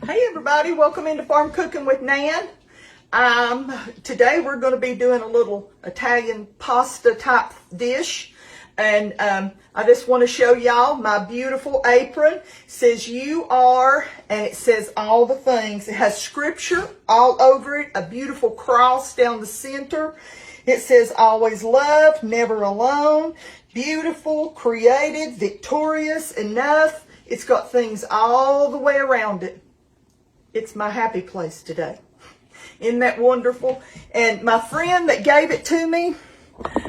Hey everybody, welcome into Farm Cooking with Nan. Today we're going to be doing a little Italian pasta type dish, and I just want to show y'all my beautiful apron. It says "You are," and it says all the things. It has scripture all over it, a beautiful cross down the center. It says always loved, never alone, beautiful, created, victorious, enough. It's got things all the way around it. It's my happy place today. Isn't that wonderful? And my friend that gave it to me,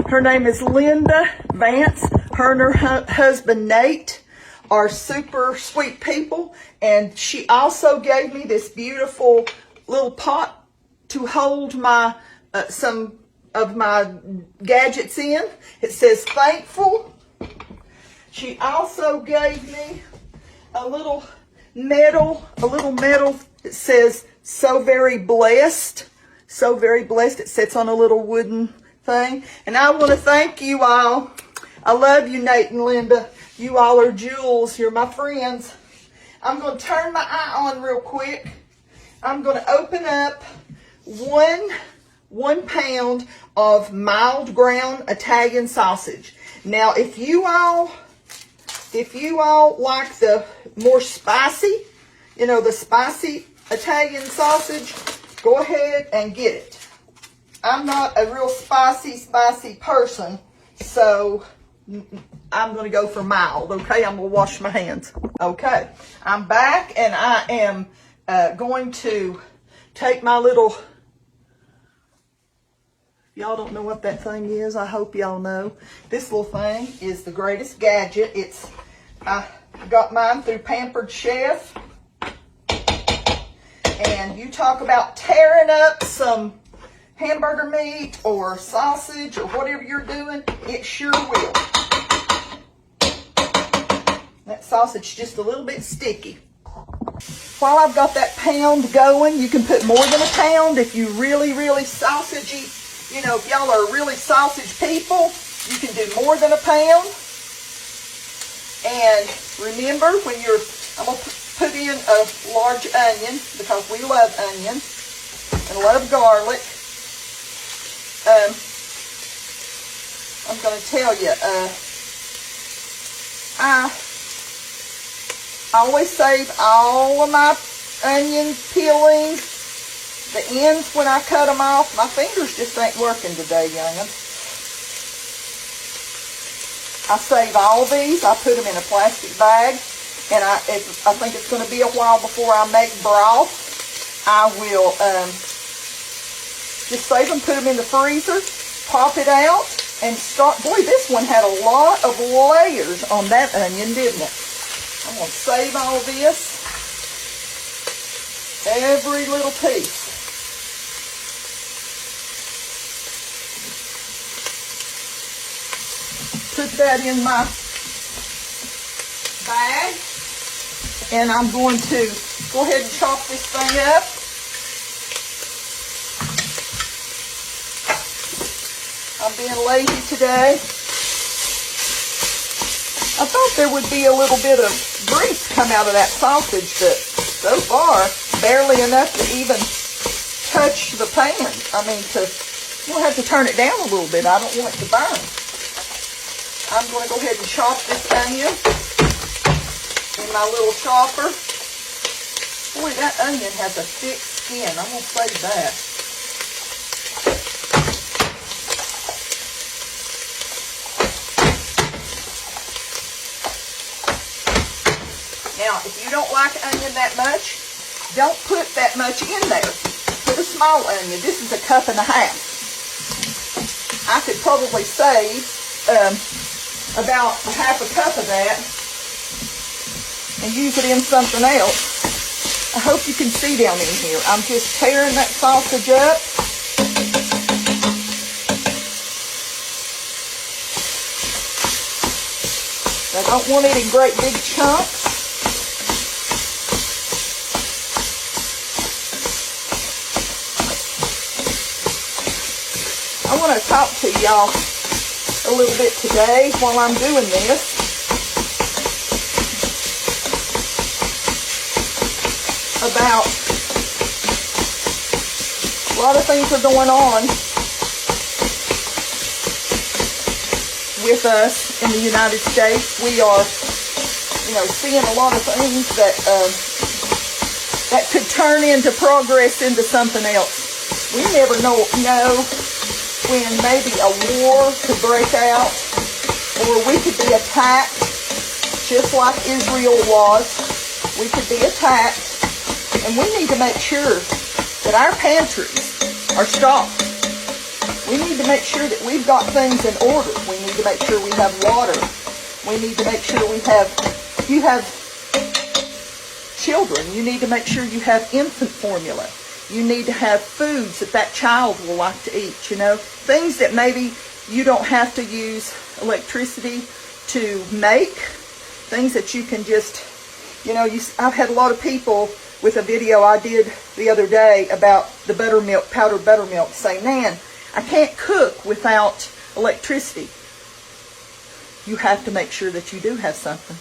her name is Linda Vance. Her and her husband Nate are super sweet people. And she also gave me this beautiful little pot to hold my some of my gadgets in. It says thankful. She also gave me a little medal. It says so very blessed. So very blessed. It sits on a little wooden thing. And I want to thank you all. I love you, Nate and Linda. You all are jewels. You're my friends. I'm going to turn my eye on real quick. I'm going to open up one pound of mild ground Italian sausage. Now, if you all like the more spicy, the spicy Italian sausage, go ahead and get it. I'm not a real spicy person, so I'm going to go for mild, okay? I'm going to wash my hands. Okay, I'm back, and I am going to take my little... Y'all don't know what that thing is. I hope y'all know. This little thing is the greatest gadget. I got mine through Pampered Chef. And you talk about tearing up some hamburger meat or sausage or whatever you're doing, it sure will. That sausage is just a little bit sticky. While I've got that pound going, you can put more than a pound if you really sausagey. If y'all are really sausage people, you can do more than a pound. And remember, I'm going to put in a large onion because we love onion and love garlic. I'm going to tell you, I always save all of my onion peelings. The ends, when I cut them off, my fingers just ain't working today, young'un. I save all these. I put them in a plastic bag. And I think it's going to be a while before I make broth. I will just save them, put them in the freezer, pop it out, and start. Boy, this one had a lot of layers on that onion, didn't it? I'm going to save all this. Every little piece. Put that in my bag. And I'm going to go ahead and chop this thing up. I'm being lazy today. I thought there would be a little bit of grease come out of that sausage, but so far, barely enough to even touch the pan. You'll have to turn it down a little bit. I don't want it to burn. I'm going to go ahead and chop this onion in my little chopper. Boy, that onion has a thick skin. I'm going to save that. Now, if you don't like onion that much, don't put that much in there. Put a small onion. This is 1.5 cups. I could probably save about 1/2 cup of that and use it in something else. I hope you can see down in here. I'm just tearing that sausage up. I don't want it in great big chunks. I want to talk to y'all a little bit today while I'm doing this. about, a lot of things are going on with us in the United States. We are, seeing a lot of things that could turn into progress into something else. We never know when maybe a war could break out, or we could be attacked, just like Israel was. We could be attacked, and we need to make sure that our pantries are stocked. We need to make sure that we've got things in order. We need to make sure we have water. We need to make sure if you have children, you need to make sure you have infant formula. You need to have foods that child will like to eat, things that maybe you don't have to use electricity to make, things that you can just, I've had a lot of people with a video I did the other day about the buttermilk, powdered buttermilk, say, Nan, I can't cook without electricity. You have to make sure that you do have something.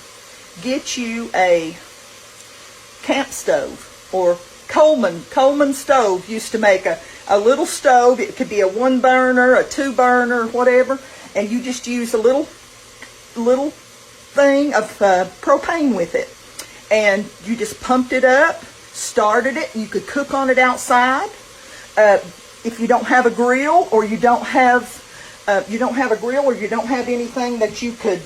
Get you a camp stove, or Coleman stove used to make a little stove. It could be a 1-burner, a 2-burner, whatever, and you just use a little thing of propane with it, and you just pumped it up, started it. You could cook on it outside. If you don't have a grill, or you don't have anything that you could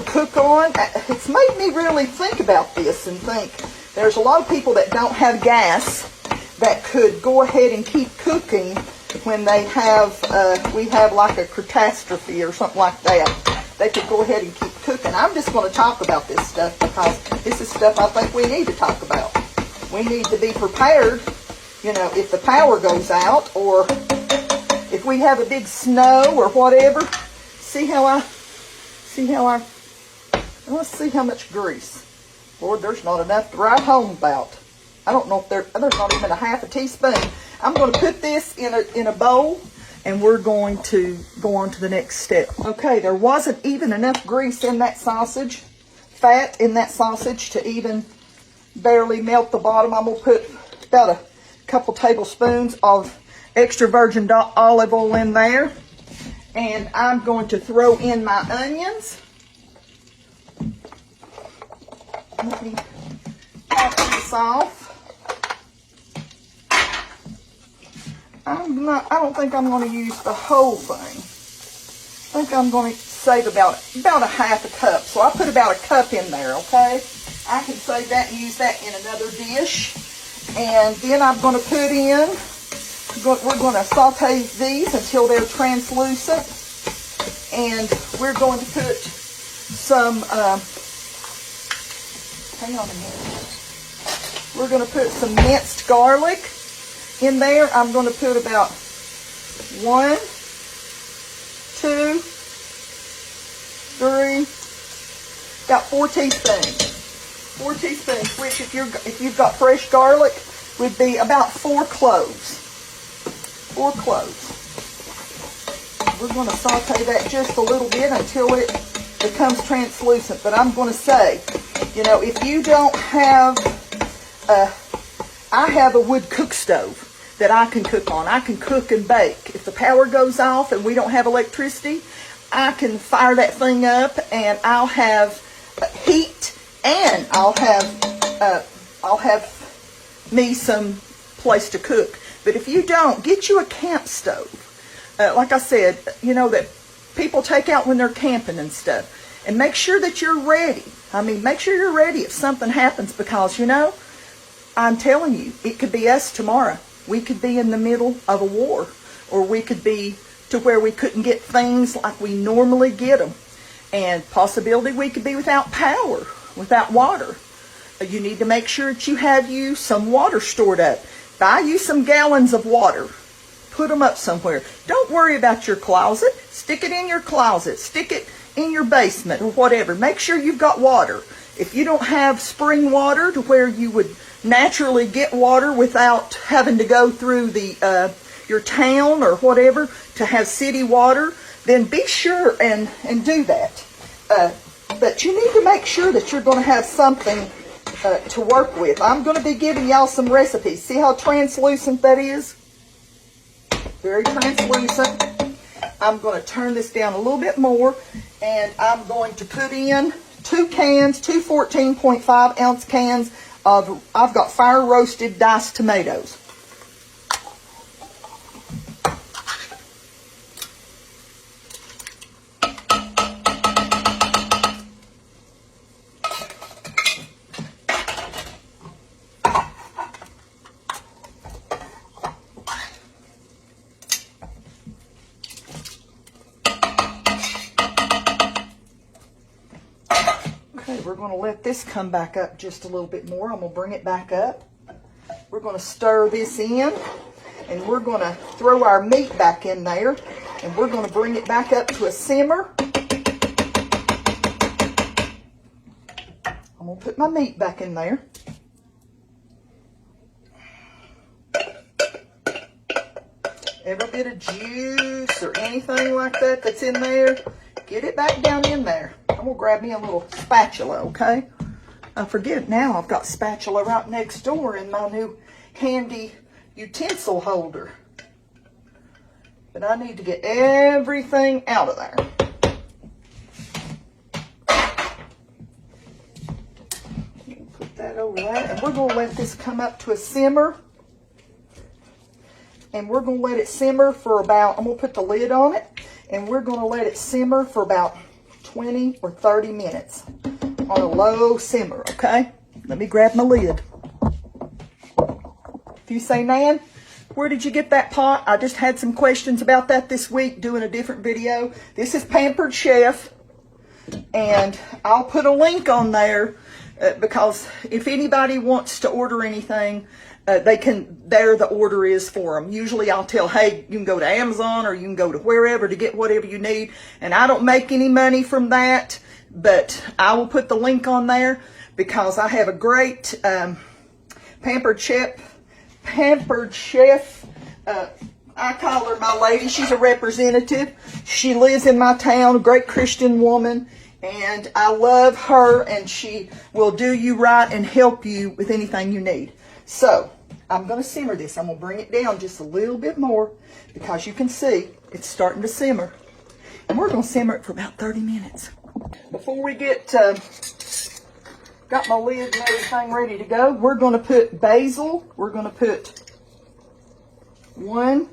cook on, it's made me really think about this and think there's a lot of people that don't have gas that could go ahead and keep cooking when they have we have like a catastrophe or something like that. They could go ahead and keep cooking. I'm just going to talk about this stuff because this is stuff I think we need to talk about. We need to be prepared, if the power goes out, or if we have a big snow or whatever. Let's see how much grease. Lord, there's not enough to write home about. I don't know if there's not even a half a teaspoon. I'm going to put this in a bowl, and we're going to go on to the next step. Okay, there wasn't even enough grease in that sausage, fat in that sausage, to even barely melt the bottom. I'm going to put about a couple tablespoons of extra virgin olive oil in there, and I'm going to throw in my onions. Let me top this off. I don't think I'm going to use the whole thing. I think I'm going to save about a half a cup. So I put about a cup in there, okay? I can save that and use that in another dish. And then I'm going to put in, we're going to saute these until they're translucent. And we're going to put some, hang on a minute. We're going to put some minced garlic in there. I'm going to put about 1, 2, 3, about 4 teaspoons. 4 teaspoons, which if you've got fresh garlic, would be about 4 cloves. 4 cloves. We're going to saute that just a little bit until it becomes translucent. But I'm going to say, if you don't have, I have a wood cook stove that I can cook on. I can cook and bake. If the power goes off and we don't have electricity, I can fire that thing up, and I'll have heat, and I'll have me some place to cook. But if you don't, get you a camp stove. Like I said, that people take out when they're camping and stuff. And make sure that you're ready. Make sure you're ready if something happens, because, I'm telling you, it could be us tomorrow. We could be in the middle of a war, or we could be to where we couldn't get things like we normally get them. And possibility we could be without power, without water. You need to make sure that you have some water stored up. Buy you some gallons of water. Put them up somewhere. Don't worry about your closet. Stick it in your closet. Stick it in your basement or whatever. Make sure you've got water. If you don't have spring water to where you would naturally get water without having to go through your town or whatever to have city water, then be sure and do that. But you need to make sure that you're going to have something to work with. I'm going to be giving y'all some recipes. See how translucent that is? Very translucent. I'm going to turn this down a little bit more, and I'm going to put in 2 cans, 2 14.5 ounce cans of, I've got fire roasted diced tomatoes. Okay, we're going to let this come back up just a little bit more. I'm going to bring it back up. We're going to stir this in, and we're going to throw our meat back in there, and we're going to bring it back up to a simmer. I'm going to put my meat back in there. Every bit of juice or anything like that that's in there, get it back down in there. I'm going to grab me a little spatula, okay? I forget now, I've got spatula right next door in my new handy utensil holder. But I need to get everything out of there. Put that over there. And we're going to let this come up to a simmer. And we're going to let it simmer for about, I'm going to put the lid on it. And we're going to let it simmer for about 20 or 30 minutes on a low simmer, okay? Let me grab my lid. If you say, Nan, where did you get that pot? I just had some questions about that this week doing a different video. This is Pampered Chef, and I'll put a link on there because if anybody wants to order anything, they can, there the order is for them. Usually I'll tell, hey, you can go to Amazon or you can go to wherever to get whatever you need. And I don't make any money from that, but I will put the link on there because I have a great Pampered Chef. I call her my lady. She's a representative. She lives in my town, a great Christian woman. And I love her, and she will do you right and help you with anything you need. So, I'm going to simmer this. I'm going to bring it down just a little bit more because you can see it's starting to simmer. And we're going to simmer it for about 30 minutes. Before we get, got my lid and everything ready to go, we're going to put basil. We're going to put 1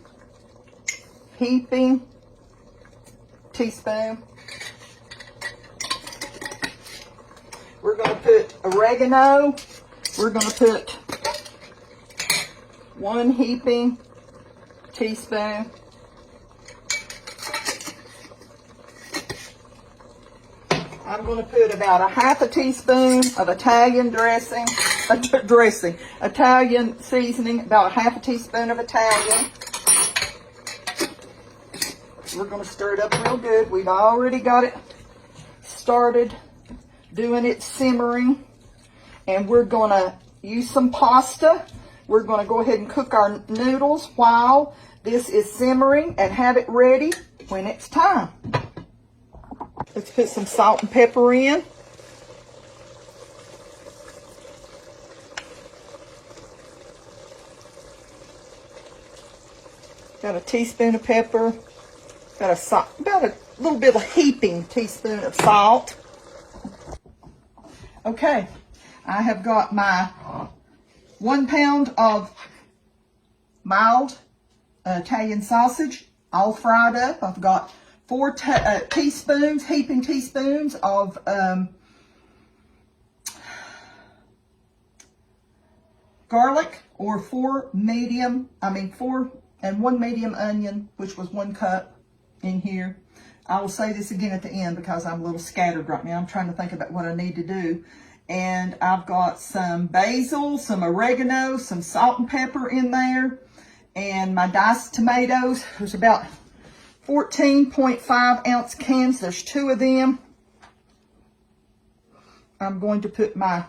heaping teaspoon. We're going to put oregano. We're going to put 1 heaping teaspoon. I'm going to put about a half a teaspoon of Italian dressing, Italian seasoning, about a half a teaspoon of Italian. We're going to stir it up real good. We've already got it started doing it simmering. And we're going to use some pasta. We're going to go ahead and cook our noodles while this is simmering and have it ready when it's time. Let's put some salt and pepper in. Got a teaspoon of pepper. Got about a little bit of a heaping teaspoon of salt. Okay, I have got my 1 pound of mild Italian sausage all fried up. I've got 4 teaspoons, heaping teaspoons of garlic, or 4 and 1 medium onion, which was 1 cup in here. I will say this again at the end because I'm a little scattered right now. I'm trying to think about what I need to do. And I've got some basil, some oregano, some salt and pepper in there. And my diced tomatoes. There's about 14.5 ounce cans. There's 2 of them. I'm going to put I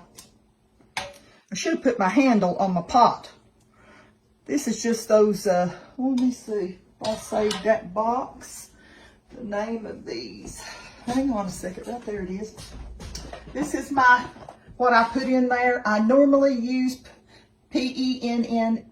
should have put my handle on my pot. This is just those, let me see if I saved that box. The name of these. Hang on a second, right there it is. This is my what I put in there. I normally use P-E-N-N-E,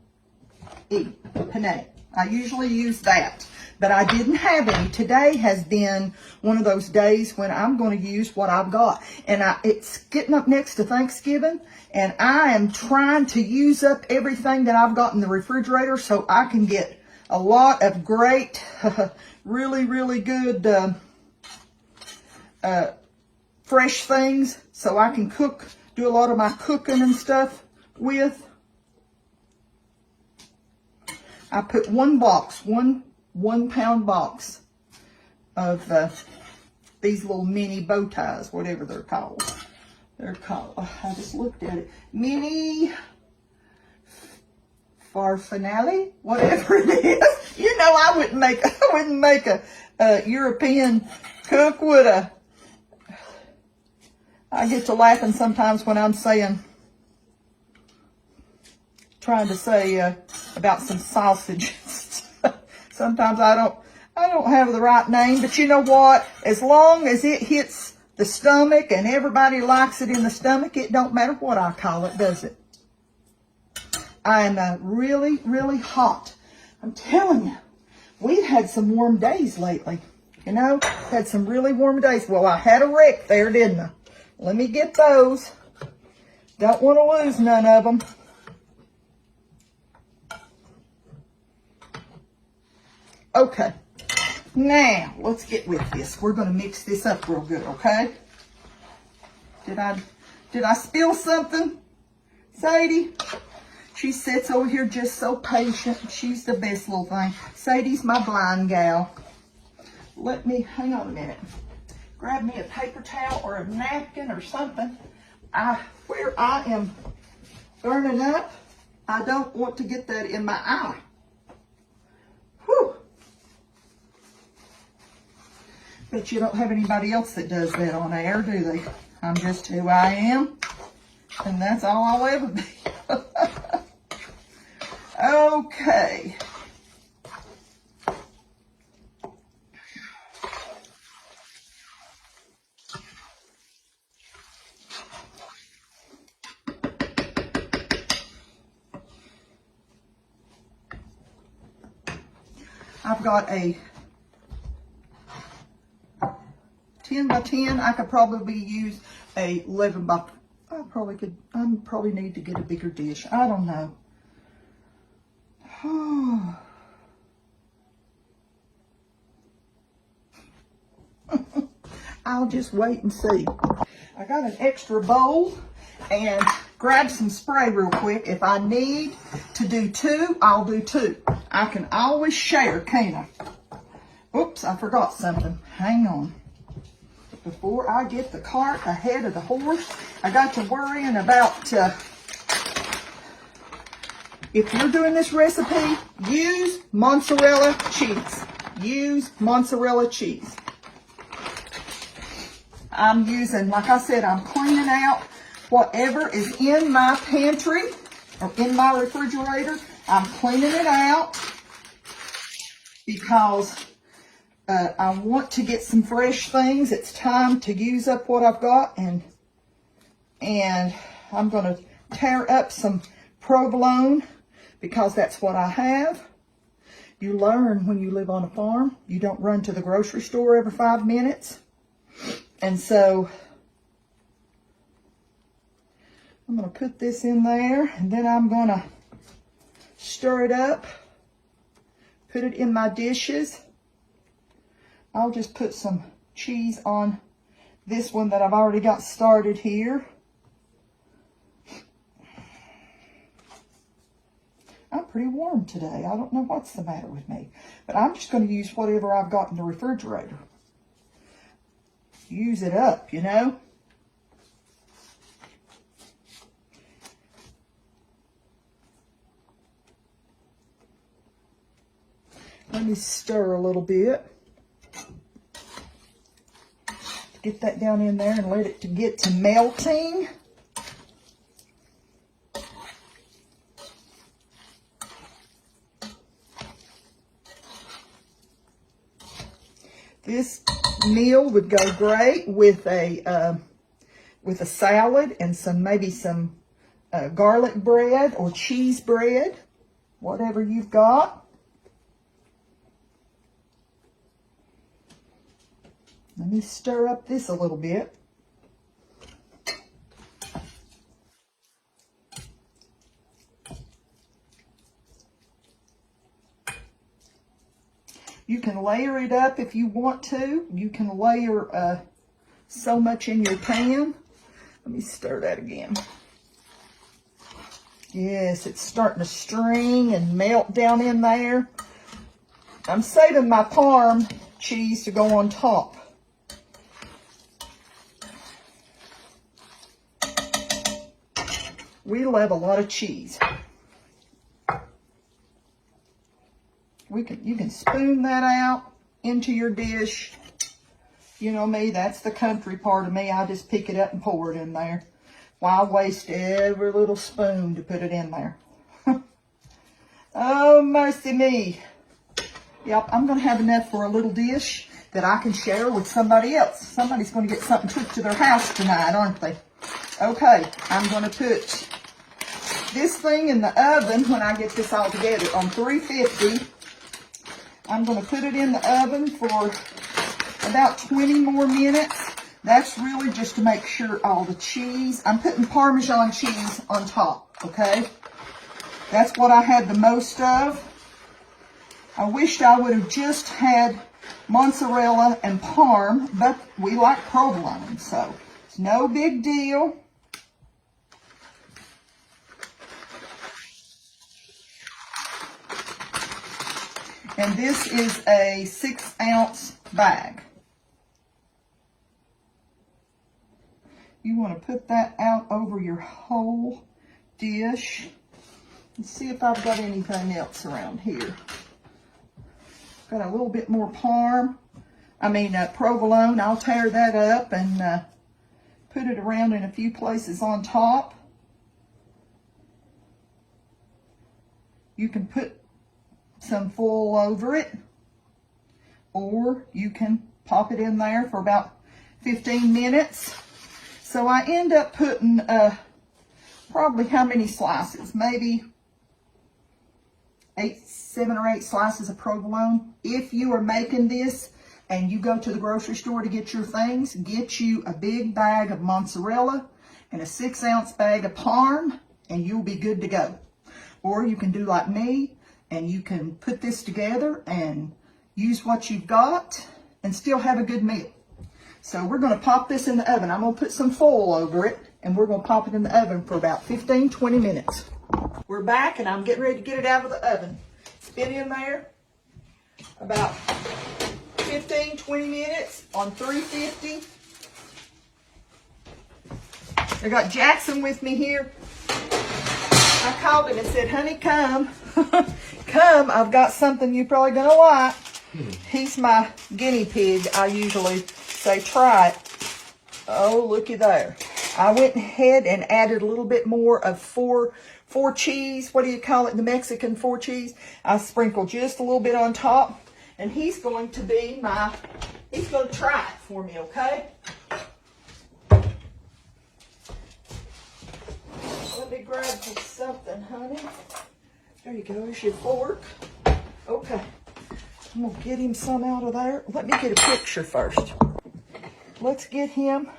penne. I usually use that, but I didn't have any. Today has been one of those days when I'm going to use what I've got. And it's getting up next to Thanksgiving, and I am trying to use up everything that I've got in the refrigerator so I can get a lot of great, really, really good fresh things so I can do a lot of my cooking and stuff with. I put one box, one pound box of these little mini bow ties, whatever they're called. They're called, I just looked at it, mini farfinale, whatever it is. You know, I wouldn't make a European cook, would I? I get to laughing sometimes when I'm trying to say about some sausage. Sometimes I don't have the right name, but you know what? As long as it hits the stomach and everybody likes it in the stomach, it don't matter what I call it, does it? I'm really, really hot. I'm telling you, we've had some warm days lately. You know, had some really warm days. Well, I had a wreck there, didn't I? Let me get those. Don't want to lose none of them. Okay, now let's get with this. We're going to mix this up real good, okay? Did I spill something, Sadie? She sits over here just so patient. She's the best little thing. Sadie's my blind gal. Let me, hang on a minute. Grab me a paper towel or a napkin or something. Where I am burning up, I don't want to get that in my eye. Whew. But you don't have anybody else that does that on air, do they? I'm just who I am, and that's all I'll ever be. Okay. I've got a 10 by 10. I could probably use a 11 by, I probably need to get a bigger dish. I don't know. I'll just wait and see. I got an extra bowl and grab some spray real quick. If I need to do two, I'll do two. I can always share, can't I? Oops, I forgot something. Hang on. Before I get the cart ahead of the horse, I got to worrying about, if you're doing this recipe, use mozzarella cheese. Use mozzarella cheese. I'm using, like I said, I'm cleaning out whatever is in my pantry or in my refrigerator. I'm cleaning it out because I want to get some fresh things. It's time to use up what I've got, and I'm going to tear up some provolone because that's what I have. You learn when you live on a farm. You don't run to the grocery store every 5 minutes. And so I'm going to put this in there, and then I'm going to stir it up, put it in my dishes. I'll just put some cheese on this one that I've already got started here. I'm pretty warm today. I don't know what's the matter with me, but I'm just going to use whatever I've got in the refrigerator. Use it up, you know. Let me stir a little bit. Get that down in there and let it get to melting. This meal would go great with a with a salad and maybe some garlic bread or cheese bread, whatever you've got. Let me stir up this a little bit. You can layer it up if you want to. You can layer so much in your pan. Let me stir that again. Yes, it's starting to string and melt down in there. I'm saving my Parm cheese to go on top. We love a lot of cheese. You can spoon that out into your dish. You know me, that's the country part of me. I just pick it up and pour it in there. Why waste every little spoon to put it in there? Oh, mercy me. Yep, I'm going to have enough for a little dish that I can share with somebody else. Somebody's going to get something cooked to their house tonight, aren't they? Okay, I'm going to put this thing in the oven when I get this all together on 350. I'm going to put it in the oven for about 20 more minutes. That's really just to make sure all the cheese, I'm putting Parmesan cheese on top, okay? That's what I had the most of. I wished I would have just had mozzarella and Parm, but we like provolone, so it's no big deal. And this is a 6-ounce bag. You want to put that out over your whole dish. Let's see if I've got anything else around here. Got a little bit more provolone. I'll tear that up and put it around in a few places on top. You can put some foil over it, or you can pop it in there for about 15 minutes. So I end up putting probably how many slices? Maybe 7 or 8 slices of provolone. If you are making this and you go to the grocery store to get your things, get you a big bag of mozzarella and a 6-ounce bag of Parm, and you'll be good to go. Or you can do like me, and you can put this together and use what you've got and still have a good meal. So we're going to pop this in the oven. I'm going to put some foil over it, and we're going to pop it in the oven for about 15-20 minutes. We're back, and I'm getting ready to get it out of the oven. It's been in there about 15-20 minutes on 350. I got Jackson with me here. I called him and said, honey, come. Come, I've got something you're probably going to like. He's my guinea pig. I usually say, try it. Oh, looky there. I went ahead and added a little bit more of four cheese. What do you call it? The Mexican 4 cheese. I sprinkled just a little bit on top. And he's going to be he's going to try it for me, okay? Let me grab something, honey. There you go. There's your fork. Okay. I'm going to get him some out of there. Let me get a picture first. Let's get him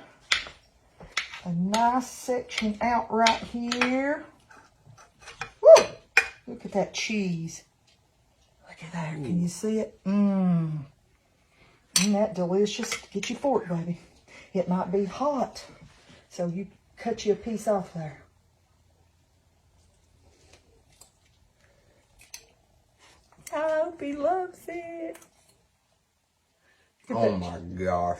a nice section out right here. Woo! Look at that cheese. Look at there. Can you see it? Mmm. Isn't that delicious? Get your fork, baby. It might be hot, so you cut you a piece off there. I hope he loves it. Oh my gosh.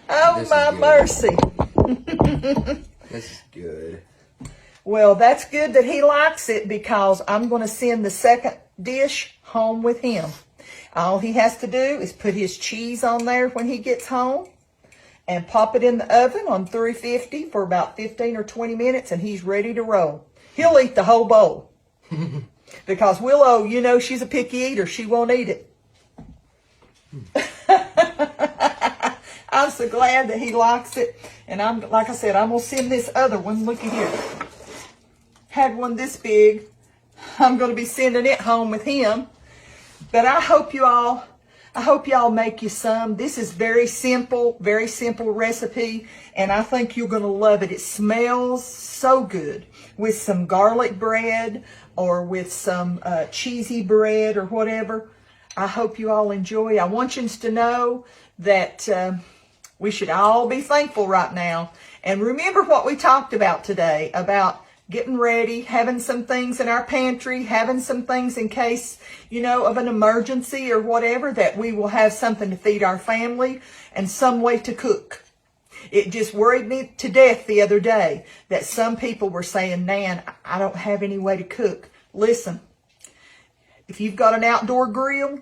Oh my mercy. This is good. Well, that's good that he likes it, because I'm going to send the second dish home with him. All he has to do is put his cheese on there when he gets home and pop it in the oven on 350 for about 15 or 20 minutes, and he's ready to roll. He'll eat the whole bowl. Because Willow, you know, she's a picky eater. She won't eat it. I'm so glad that he likes it. And like I said, I'm going to send this other one. Looky here. Had one this big. I'm going to be sending it home with him. But I hope y'all make you some. This is very simple recipe, and I think you're going to love it. It smells so good with some garlic bread or with some cheesy bread or whatever. I hope you all enjoy. I want you to know that we should all be thankful right now. And remember what we talked about today, about getting ready, having some things in our pantry, having some things in case, of an emergency or whatever, that we will have something to feed our family and some way to cook. It just worried me to death the other day that some people were saying, Nan, I don't have any way to cook. Listen, if you've got an outdoor grill,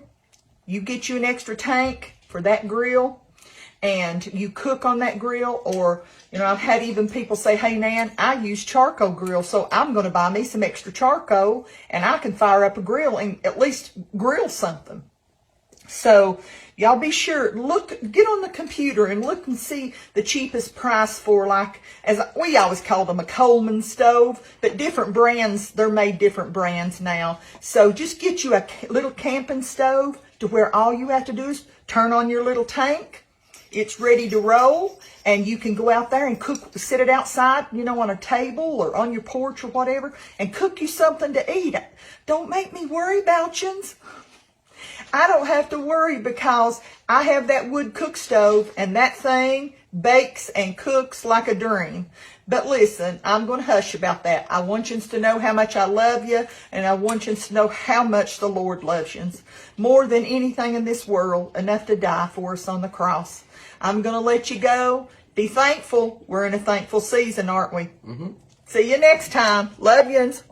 you get you an extra tank for that grill, and you cook on that grill. Or, I've had even people say, hey, Nan, I use charcoal grill, so I'm going to buy me some extra charcoal, and I can fire up a grill and at least grill something. So y'all be sure, get on the computer and look and see the cheapest price for, like, as we always call them, a Coleman stove, but different brands, they're made different brands now. So just get you a little camping stove to where all you have to do is turn on your little tank. It's ready to roll, and you can go out there and cook, sit it outside, on a table or on your porch or whatever, and cook you something to eat. Don't make me worry about yous. I don't have to worry because I have that wood cook stove, and that thing bakes and cooks like a dream. But listen, I'm going to hush about that. I want you to know how much I love you, and I want you to know how much the Lord loves you. More than anything in this world, enough to die for us on the cross. I'm going to let you go. Be thankful. We're in a thankful season, aren't we? Mm-hmm. See you next time. Love yous.